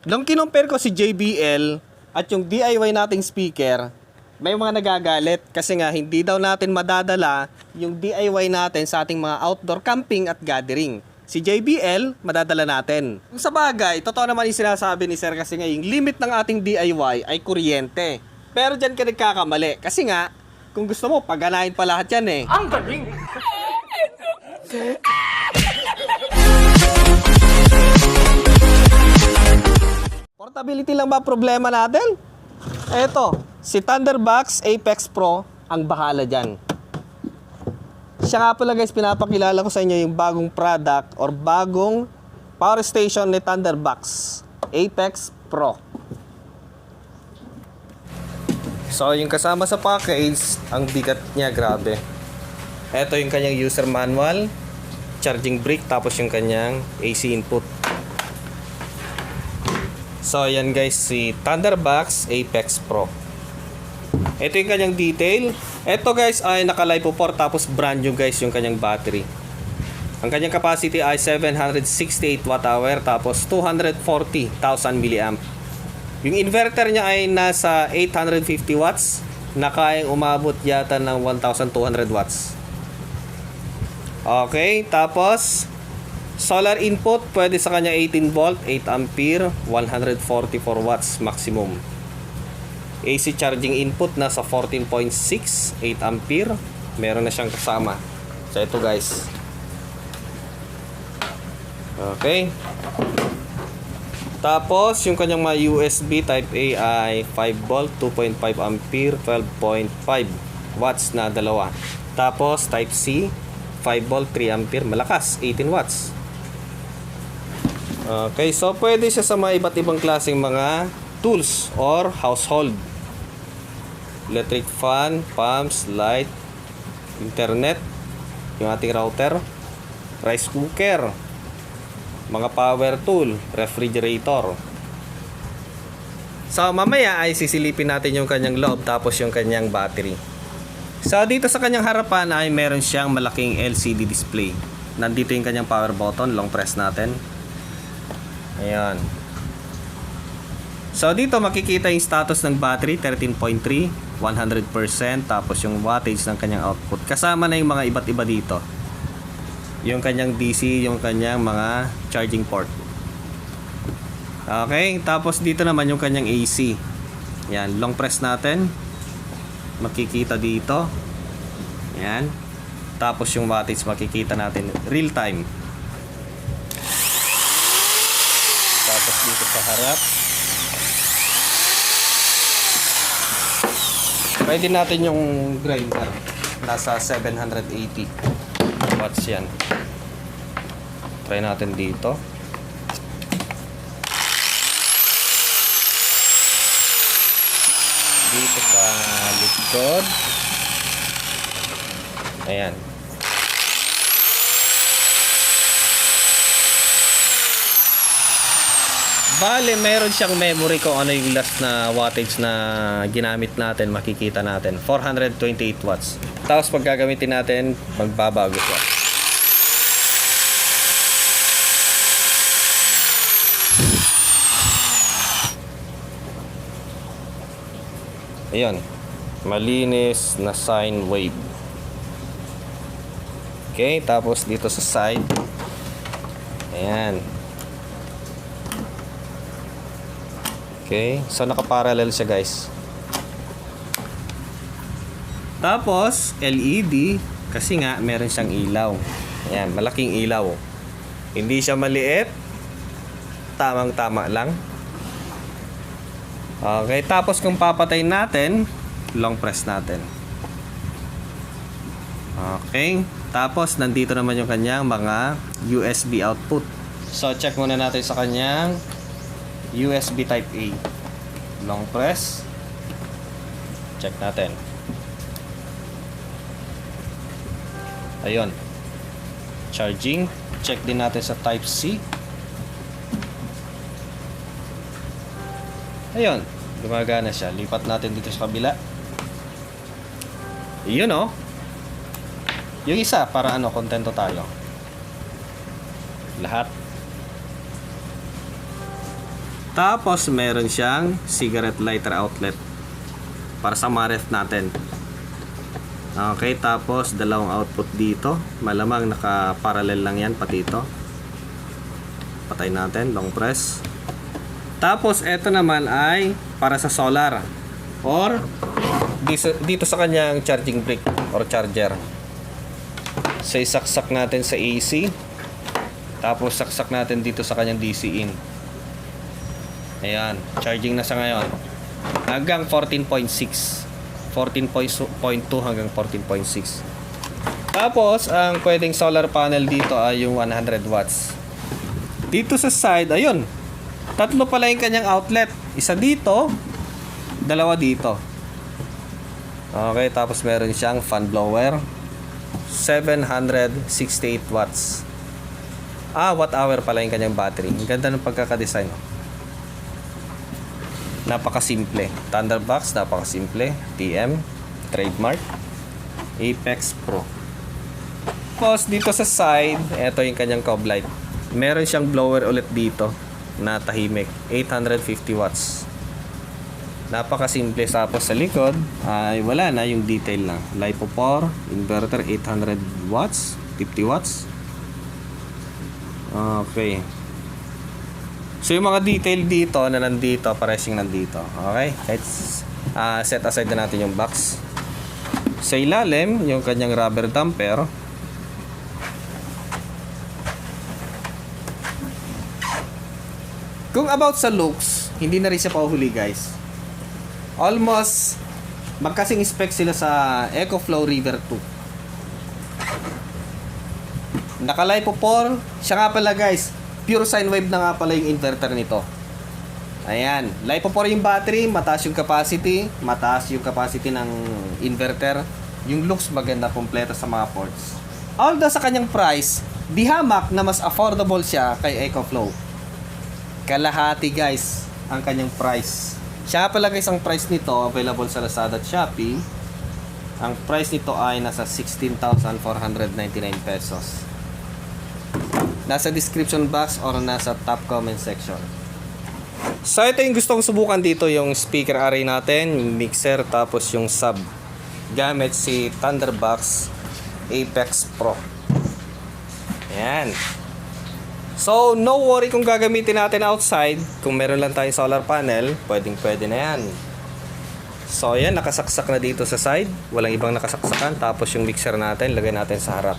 Nung kinumpare ko si JBL at yung DIY nating speaker, may mga nagagalit kasi nga hindi daw natin madadala yung DIY natin sa ating mga outdoor camping at gathering. Si JBL, madadala natin. Kung sa bagay, totoo naman yung sinasabi ni Sir kasi nga yung limit ng ating DIY ay kuryente. Pero dyan ka nagkakamali kasi nga, kung gusto mo, pagganahin pa lahat yan eh. Ang galing! Portability lang ba problema natin? Eto, si Thunderbox Apex Pro ang bahala dyan. Siya nga pala guys, pinapakilala ko sa inyo yung bagong product or bagong power station ni Thunderbox Apex Pro. So yung kasama sa package, ang bigat niya, grabe. Eto yung kanyang user manual, charging brick, tapos yung kanyang AC input. So yan guys, si Thunderbox Apex Pro. Ito yung kanyang detail. Ito guys ay naka-LiPo 4 tapos brand new guys yung kanyang battery. Ang kanyang capacity ay 768 Wh tapos 240,000 mAh. Yung inverter niya ay nasa 850 watts na kayang umabot yata ng 1,200 watts. Okay, tapos solar input pwede sa kanya 18 volt, 8 ampere, 144 watts maximum. AC charging input nasa 14.6, 8 ampere. Meron na siyang kasama. So ito guys. Okay. Tapos yung kanyang mga USB type A ay 5 volt, 2.5 ampere, 12.5 watts na dalawa. Tapos type C 5 volt, 3 ampere, malakas, 18 watts. Okay, so pwede siya sa mga iba't ibang klaseng mga tools or household. Electric fan, pumps, light, internet, yung ating router, rice cooker, mga power tool, refrigerator. So mamaya ay sisilipin natin yung kanyang loob tapos yung kanyang battery. So dito sa kanyang harapan ay meron siyang malaking LCD display. Nandito yung kanyang power button, long press natin. Ayan. So dito makikita yung status ng battery, 13.3, 100%, tapos yung wattage ng kanyang output. Kasama na yung mga iba't iba dito. Yung kanyang DC, yung kanyang mga charging port. Okay, tapos dito naman yung kanyang AC. Yan, long press natin. Makikita dito. Yan. Tapos yung wattage makikita natin real time. Tapos dito sa harap. Pwede natin yung grinder. Nasa 780 watts yan. Try natin dito. Dito sa likod. Ayan. Bale, meron siyang memory kung ano yung last na wattage na ginamit natin, makikita natin. 428 watts. Tapos pag gagamitin natin, magbabago siya. Ayan. Malinis na sine wave. Okay, tapos dito sa side. Ayan. Okay, so naka-parallel siya guys. Tapos LED kasi nga meron siyang ilaw. Ayan, malaking ilaw. Hindi siya maliit. Tamang-tama lang. Okay, tapos kung papatayin natin, long press natin. Okay, tapos nandito naman yung kanyang mga USB output. So check muna natin sa kanyang USB type A. Long press. Check natin. Ayun. Charging. Check din natin sa type C. Ayun. Gumagana siya. Lipat natin dito sa kabila. Yun oh. Yung isa para ano, kontento tayo. Lahat. Tapos meron siyang cigarette lighter outlet para sa mga ref natin. Okay, tapos dalawang output dito. Malamang naka-parallel lang yan pati ito. Patay natin, long press. Tapos ito naman ay para sa solar or dito sa kanyang charging brick or charger. So isaksak natin sa AC. Tapos saksak natin dito sa kanyang DC in. Ayan, charging na sa ngayon. Hanggang 14.6. 14.2 hanggang 14.6. Tapos, ang pwedeng solar panel dito ay yung 100 watts. Dito sa side, ayun. Tatlo pala yung kanyang outlet. Isa dito, dalawa dito. Okay, tapos meron siyang fan blower. 768 watts. Watt hour pala yung kanyang battery. Ang ganda ng pagkakadesign. Napakasimple. Thunderbox, napakasimple. TM, trademark. Apex Pro. Tapos dito sa side, ito yung kanyang cob light. Meron siyang blower ulit dito na tahimik. 850 watts. Napakasimple. Tapos sa likod, ay wala na yung detail lang. LiPo 4, inverter 800 watts, 50 watts. Okay. So yung mga detail dito na nandito, paresing nandito. Okay? Let's set aside na natin yung box. Sa ilalim, yung kanyang rubber damper. Kung about sa looks, hindi na rin siya pauhuli guys. Almost magkasing spec sila sa EcoFlow River 2. Naka-LiPo 4. Siya nga pala guys, pure sine wave na nga pala yung inverter nito. Ayan, LiPo 4 yung battery, mataas yung capacity ng inverter. Yung looks maganda, kompleto sa mga ports. Although sa kanyang price, di hamak na mas affordable siya kay EcoFlow. Kalahati guys ang kanyang price. Siya pala guys, ang price nito available sa Lazada at Shopee. Ang price nito ay nasa 16,499 pesos. Nasa description box or nasa top comment section. So ito yung gusto kong subukan dito, yung speaker array natin, yung mixer, tapos yung sub. Gamit si Thunderbox Apex Pro. Ayan. So no worry kung gagamitin natin outside. Kung meron lang tayong solar panel, pwede na yan. So ayan, nakasaksak na dito sa side. Walang ibang nakasaksakan. Tapos yung mixer natin, lagay natin sa harap.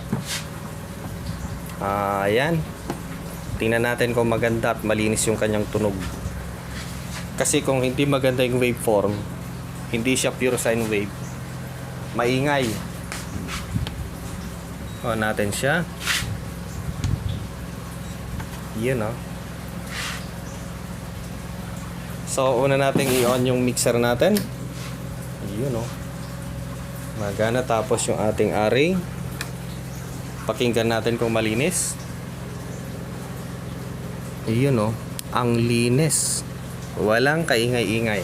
Ayan. Tingnan natin kung maganda at malinis yung kanyang tunog. Kasi kung hindi maganda yung waveform, hindi siya pure sine wave, maingay. On natin siya. Yun o. So una natin i-on yung mixer natin. Yun o. Magana. Tapos yung ating array. Pakinggan natin kung malinis. Ayun o, ang linis. Walang kaingay-ingay.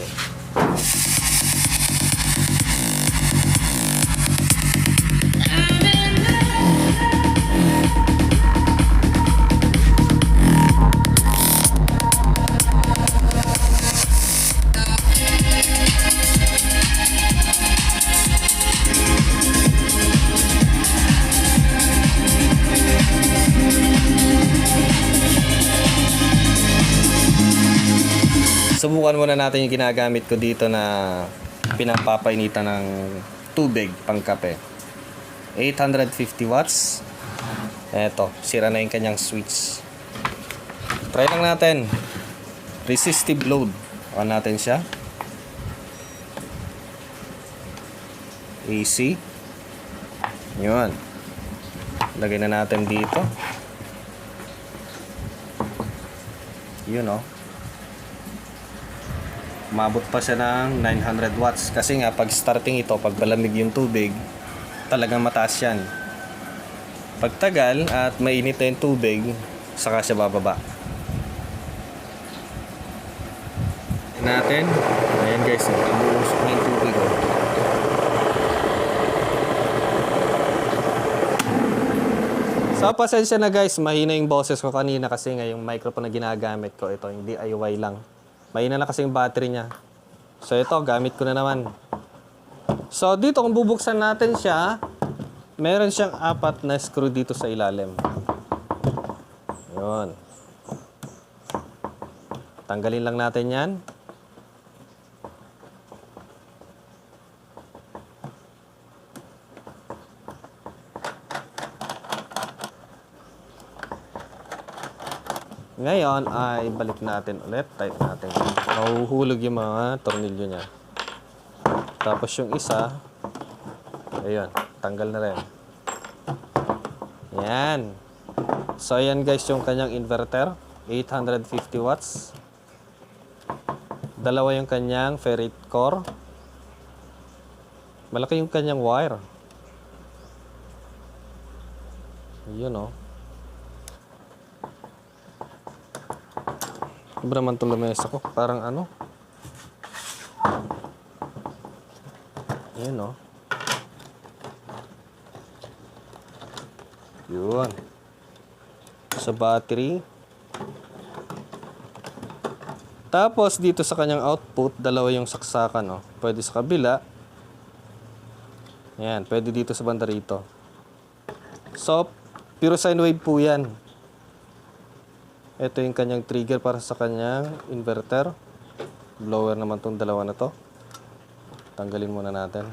Subukan muna natin yung ginagamit ko dito na pinapapainitan ng tubig pang kape. 850 watts. Eto, sira na yung kanyang switch. Try lang natin. Resistive load. On natin siya. AC. Yun. Lagay na natin dito. Yun o. Umabot pa siya ng 900 watts. Kasi nga, pag starting ito, pag malamig yung tubig, talagang mataas yan. Pag tagal at mainit na yung tubig, saka siya bababa. Natin. Ayan guys, umuusok na yung tubig. So, pasensya na guys, mahina yung boses ko kanina kasi nga yung microphone na ginagamit ko, ito yung DIY lang. Mahina na kasi yung battery niya. So ito, gamit ko na naman. So dito, kung bubuksan natin siya, meron siyang 4 na screw dito sa ilalim. Yun. Tanggalin lang natin yan. Ngayon ay balik natin ulit. Tight natin. Mahuhulog yung mga tornilyo niya. Tapos yung isa, ayun, tanggal na rin. Yan. So ayan guys yung kanyang inverter. 850 watts. Dalawa yung kanyang ferrite core. Malaki yung kanyang wire. Yun o. Sobra man itong lamesa ko. Parang ano. Yun o. Yun. Sa battery. Tapos dito sa kanyang output, dalawa yung saksakan, no? Pwede sa kabila. Yan, pwede dito sa banda rito. So, pure sine wave po yan. Ito yung kanyang trigger para sa kanyang inverter. Blower naman tong dalawa na to. Tanggalin muna natin.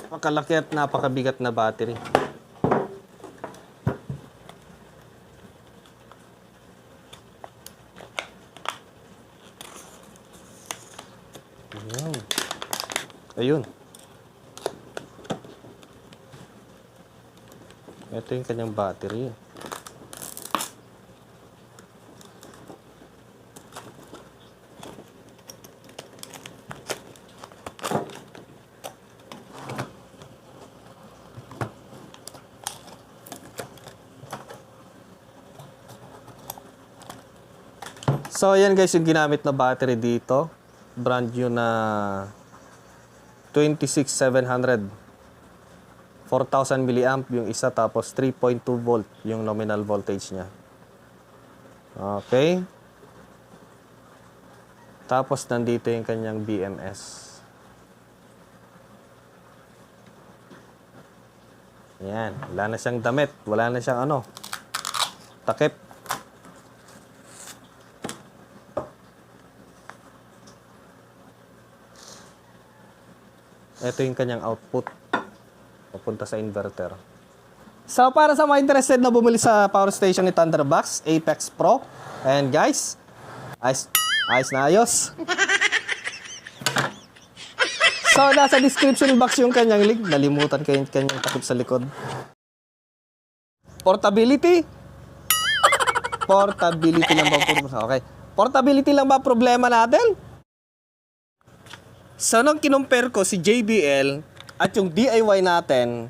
Napakalaki at napakabigat na battery. Ayun. Ito yung kanyang battery. So, ayan guys yung ginamit na battery dito. Brand new na 26700. 4,000 milliamp yung isa, tapos 3.2 volt yung nominal voltage niya. Okay. Tapos nandito yung kanyang BMS. Yan. Wala na siyang damit. Wala na siyang ano, takip. Ito yung kanyang output. Papunta sa inverter. So, para sa mga interested na bumili sa power station ni Thunderbox, Apex Pro. And guys, ayos na ayos. So, nasa description box yung kanyang link. Nalimutan ko yung kanyang takip sa likod. Portability. Portability lang ba? Okay. Portability lang ba problema natin? So, nung kinumpare ko si JBL at yung DIY natin,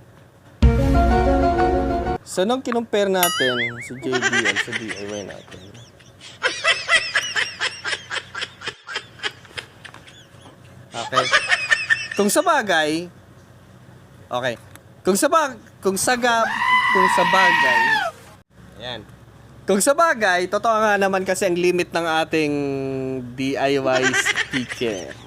so, nung kinumpare natin si JBL sa DIY natin, okay. Kung sa bagay, okay. Kung sa bagay, ayan. Kung sa bagay, totoo nga naman kasi ang limit ng ating DIY speaker.